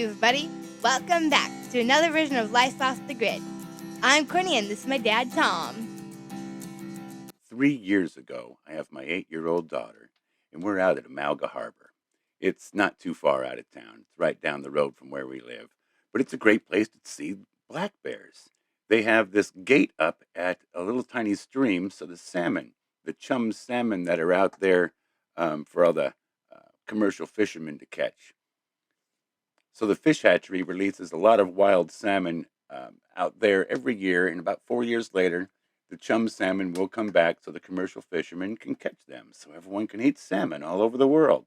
everybody. Welcome back to another version of Life Off the Grid. I'm Courtney, and this is my dad, Tom. 3 years ago, I have my 8-year-old daughter, and we're out at Amalga Harbor. It's not too far out of town. It's right down the road from where we live, but it's a great place to see black bears. They have this gate up at a little tiny stream, so the chum salmon that are out there for all the commercial fishermen to catch. So the fish hatchery releases a lot of wild salmon out there every year, and about 4 years later, the chum salmon will come back so the commercial fishermen can catch them, so everyone can eat salmon all over the world.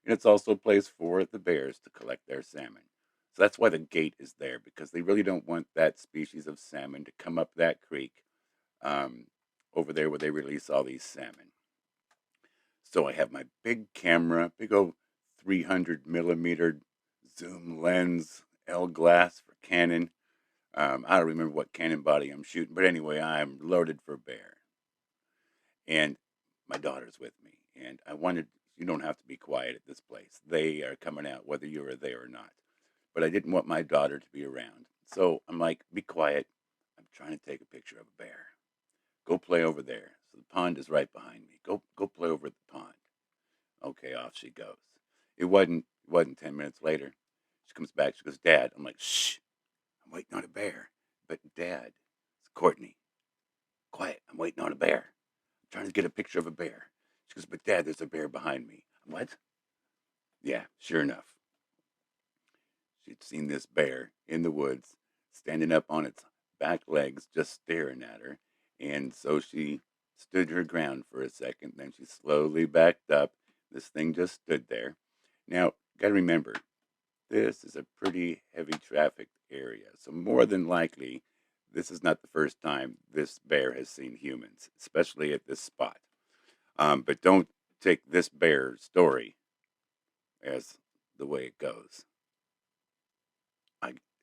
And it's also a place for the bears to collect their salmon. So that's why the gate is there, because they really don't want that species of salmon to come up that creek over there where they release all these salmon. So I have my big camera, big old 300 millimeter zoom lens, L glass for Canon. I don't remember what Canon body I'm shooting, but anyway, I'm loaded for bear. And my daughter's with me. And I wanted, you don't have to be quiet at this place. They are coming out whether you are there or not. But I didn't want my daughter to be around. So I'm like, be quiet. I'm trying to take a picture of a bear. Go play over there. So the pond is right behind me. Go play over at the pond. Okay, off she goes. It wasn't 10 minutes later. She comes back. She goes, Dad. I'm like, shh. I'm waiting on a bear. But Dad, it's Courtney. Quiet. I'm waiting on a bear. I'm trying to get a picture of a bear. She goes, but Dad, there's a bear behind me. What? Yeah, sure enough. She'd seen this bear in the woods, standing up on its back legs, just staring at her. And so she stood her ground for a second. Then she slowly backed up. This thing just stood there. Now, got to remember, this is a pretty heavy trafficked area. So more than likely, this is not the first time this bear has seen humans, especially at this spot. But don't take this bear story as the way it goes.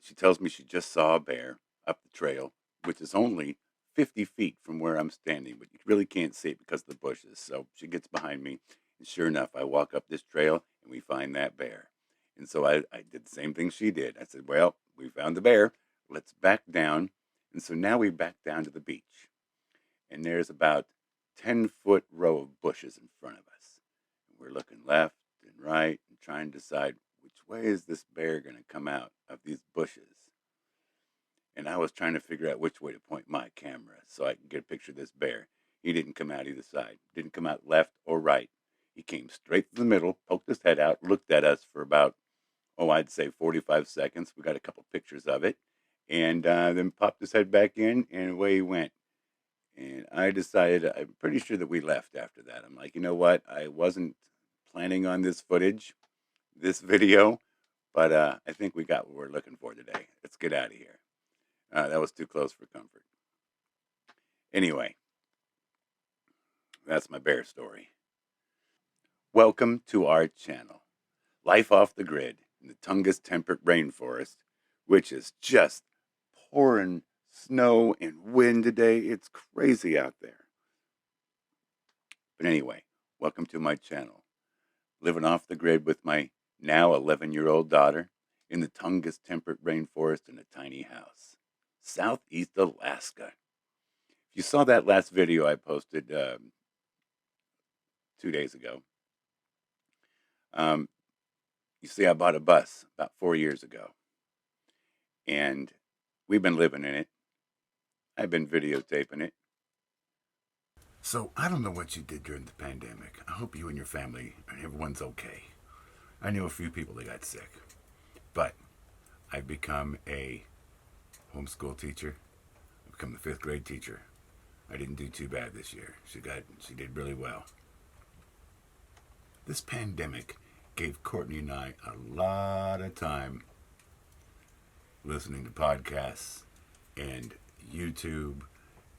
She tells me she just saw a bear up the trail, which is only 50 feet from where I'm standing, but you really can't see it because of the bushes. So she gets behind me, and sure enough, I walk up this trail, and we find that bear. And so I did the same thing she did. I said, well, we found the bear. Let's back down. And so now we back down to the beach. And there's about 10-foot row of bushes in front of us. And we're looking left and right and trying to decide which way is this bear going to come out of these bushes. And I was trying to figure out which way to point my camera so I could get a picture of this bear. He didn't come out either side. Didn't come out left or right. He came straight to the middle, poked his head out, looked at us for about, I'd say 45 seconds. We got a couple pictures of it. And then popped his head back in, and away he went. And I decided, I'm pretty sure that we left after that. I'm like, you know what? I wasn't planning on this footage, this video, but I think we got what we're looking for today. Let's get out of here. That was too close for comfort. Anyway, that's my bear story. Welcome to our channel, Life Off the Grid in the Tungus temperate rainforest, which is just pouring snow and wind today. It's crazy out there. But anyway, welcome to my channel. Living off the grid with my now 11-year-old daughter in the Tungus temperate rainforest in a tiny house, Southeast Alaska. If you saw that last video I posted 2 days ago, you see I bought a bus about 4 years ago. And we've been living in it. I've been videotaping it. So I don't know what you did during the pandemic. I hope you and your family and everyone's okay. I knew a few people that got sick. But I've become a homeschool teacher. I've become the 5th grade teacher. I didn't do too bad this year. She did really well. This pandemic gave Courtney and I a lot of time listening to podcasts and YouTube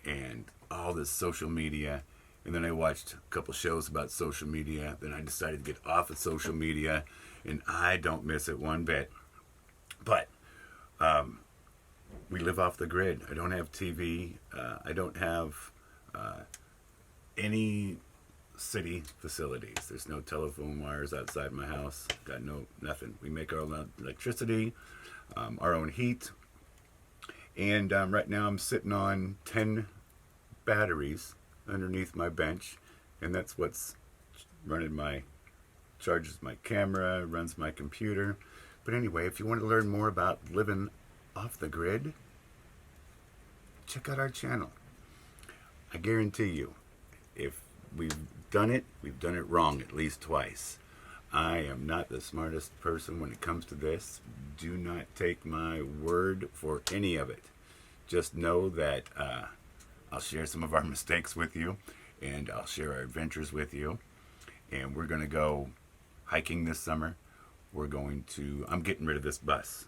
and all this social media. And then I watched a couple shows about social media. Then I decided to get off of social media, and I don't miss it one bit. But we live off the grid. I don't have TV. I don't have any city facilities. There's no telephone wires outside my house. Got nothing. We make our own electricity, our own heat. And right now I'm sitting on 10 batteries underneath my bench, and that's what's charges my camera, runs my computer. But anyway, if you want to learn more about living off the grid, check out our channel. I guarantee you, if we've done it wrong at least twice. I am not the smartest person when it comes to this. Do not take my word for any of it. Just know that I'll share some of our mistakes with you, and I'll share our adventures with you. And we're going to go hiking this summer. I'm getting rid of this bus.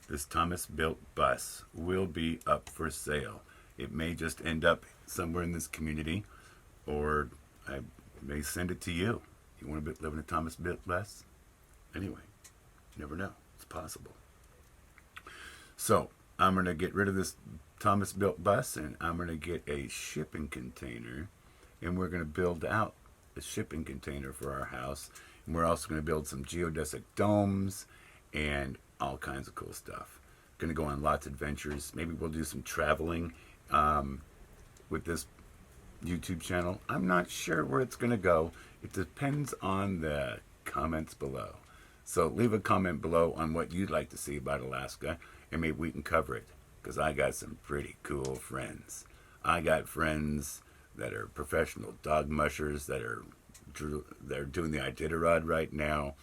This Thomas built bus will be up for sale. It may just end up somewhere in this community, or I may send it to you. You want to live in a Thomas built bus? Anyway, you never know. It's possible. So I'm going to get rid of this Thomas built bus, and I'm going to get a shipping container, and we're going to build out a shipping container for our house. And we're also going to build some geodesic domes and all kinds of cool stuff. Going to go on lots of adventures. Maybe we'll do some traveling with this YouTube channel. I'm not sure where it's going to go. It depends on the comments below. So leave a comment below on what you'd like to see about Alaska, and maybe we can cover it, because I got some pretty cool friends. I got friends that are professional dog mushers they're doing the Iditarod right now.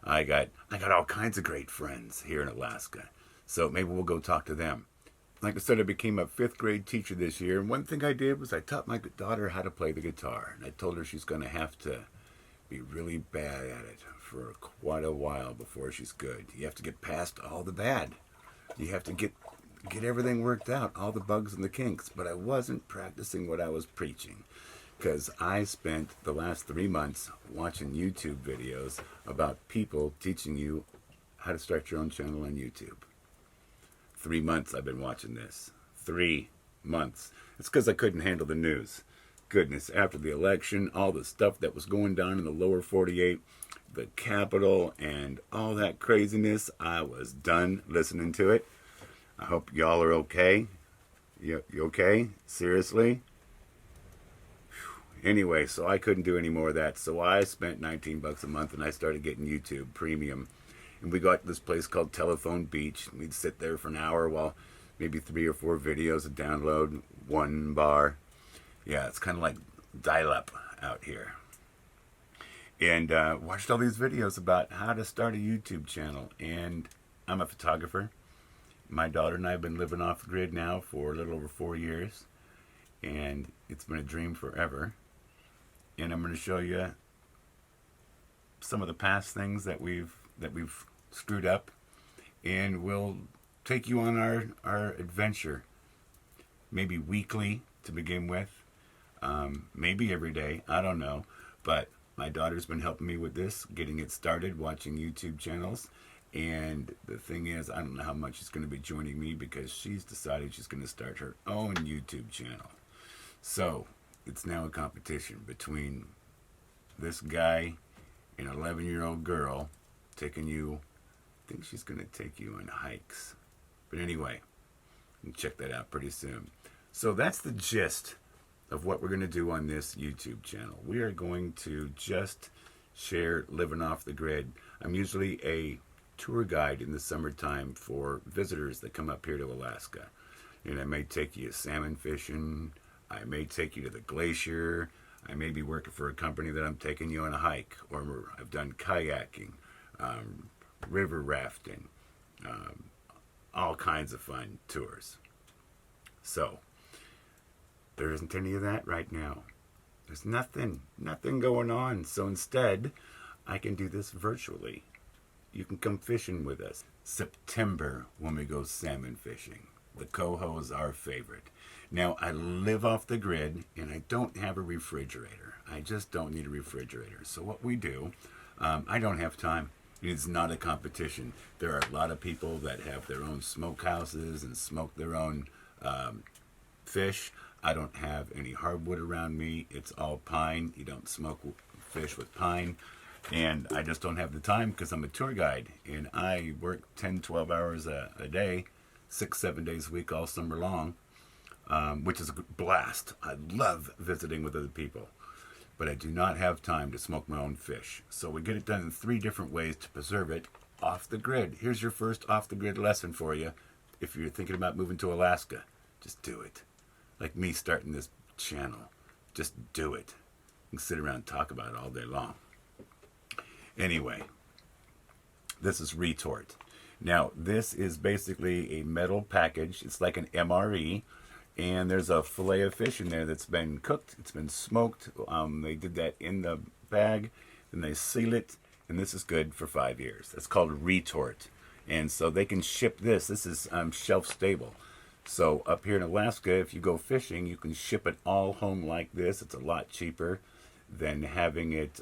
I got all kinds of great friends here in Alaska. So maybe we'll go talk to them. Like I said, I became a 5th grade teacher this year, and one thing I did was I taught my daughter how to play the guitar. And I told her she's going to have to be really bad at it for quite a while before she's good. You have to get past all the bad. You have to get everything worked out, all the bugs and the kinks. But I wasn't practicing what I was preaching, because I spent the last 3 months watching YouTube videos about people teaching you how to start your own channel on YouTube. 3 months I've been watching this. 3 months. It's because I couldn't handle the news. Goodness, after the election, all the stuff that was going down in the lower 48, the Capitol, and all that craziness, I was done listening to it. I hope y'all are okay. You okay? Seriously? Anyway, so I couldn't do any more of that. So I spent $19 a month, and I started getting YouTube Premium. And we got this place called Telephone Beach. We'd sit there for an hour while maybe 3 or 4 videos would download, 1 bar. Yeah, it's kind of like dial-up out here. And watched all these videos about how to start a YouTube channel. And I'm a photographer. My daughter and I have been living off the grid now for a little over 4 years. And it's been a dream forever. And I'm going to show you some of the past things that we've screwed up, and we'll take you on our adventure, maybe weekly to begin with, maybe every day, I don't know, but my daughter's been helping me with this, getting it started, watching YouTube channels. And the thing is, I don't know how much she's going to be joining me, because she's decided she's going to start her own YouTube channel. So it's now a competition between this guy and an 11-year-old girl taking you. I think she's going to take you on hikes. But anyway, you can check that out pretty soon. So that's the gist of what we're going to do on this YouTube channel. We are going to just share living off the grid. I'm usually a tour guide in the summertime for visitors that come up here to Alaska. And I may take you salmon fishing. I may take you to the glacier. I may be working for a company that I'm taking you on a hike. Or I've done kayaking, river rafting, all kinds of fun tours. So there isn't any of that right now. There's nothing going on. So instead, I can do this virtually. You can come fishing with us. September, when we go salmon fishing. The coho is our favorite. Now, I live off the grid, and I don't have a refrigerator. I just don't need a refrigerator. So what we do, I don't have time. It's not a competition. There are a lot of people that have their own smokehouses and smoke their own fish. I don't have any hardwood around me. It's all pine. You don't smoke fish with pine. And I just don't have the time because I'm a tour guide and I work 10, 12 hours a day, 6, 7 days a week, all summer long, which is a blast. I love visiting with other people, but I do not have time to smoke my own fish. So we get it done in 3 different ways to preserve it off the grid. Here's your first off the grid lesson for you. If you're thinking about moving to Alaska, just do it. Like me starting this channel, just do it. You can sit around and talk about it all day long. Anyway, this is retort. Now, this is basically a metal package. It's like an MRE, and there's a fillet of fish in there that's been cooked. It's been smoked. They did that in the bag, then they seal it, and this is good for 5 years. That's called retort. And so they can ship this. This is shelf stable. So up here in Alaska, if you go fishing, you can ship it all home like this. It's a lot cheaper than having it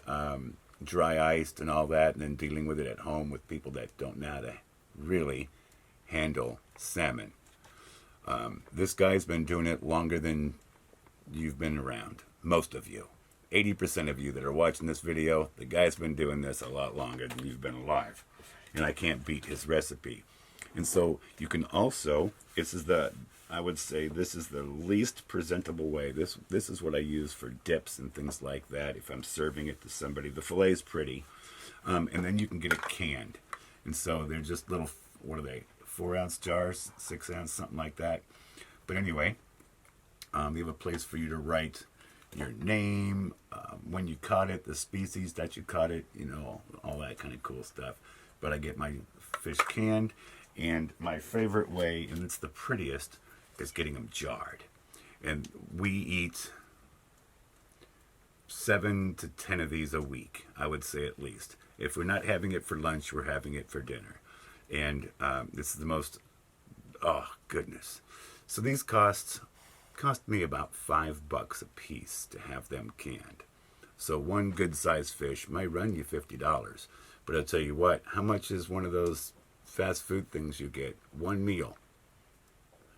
dry iced and all that, and then dealing with it at home with people that don't know how to really handle salmon. This guy's been doing it longer than you've been around, most of you. 80% of you that are watching this video, the guy's been doing this a lot longer than you've been alive. And I can't beat his recipe. And so you can also, I would say this is the least presentable way. This is what I use for dips and things like that if I'm serving it to somebody. The fillet's pretty. And then you can get it canned. And so they're just little, what are they, 4-ounce jars, 6-ounce, something like that. But anyway, you have a place for you to write your name, when you caught it, the species that you caught it, all that kind of cool stuff. But I get my fish canned, and my favorite way, and it's the prettiest, is getting them jarred. And we eat 7 to 10 of these a week, I would say at least. If we're not having it for lunch, we're having it for dinner. And this is the most, oh goodness. So these cost me about $5 a piece to have them canned. So one good sized fish might run you $50. But I'll tell you what, how much is one of those fast food things you get? One meal.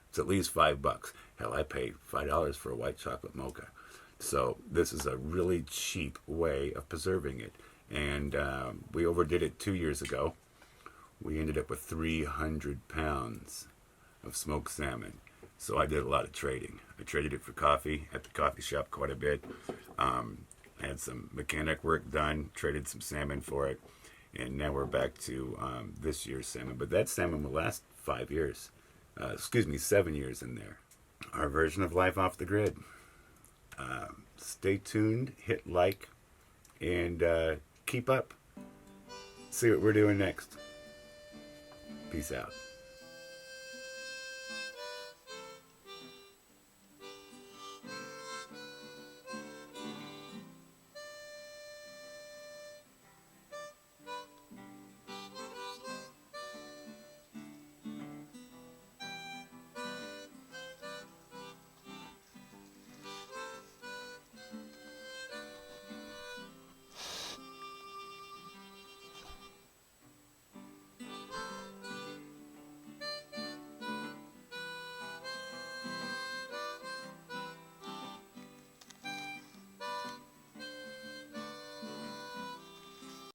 It's at least $5. Hell, I pay $5 for a white chocolate mocha. So this is a really cheap way of preserving it. And we overdid it 2 years ago. We ended up with 300 pounds of smoked salmon. So I did a lot of trading. I traded it for coffee at the coffee shop quite a bit. I had some mechanic work done, traded some salmon for it. And now we're back to this year's salmon. But that salmon will last 5 years. 7 years in there. Our version of life off the grid. Stay tuned, hit like, and keep up. See what we're doing next. Peace out.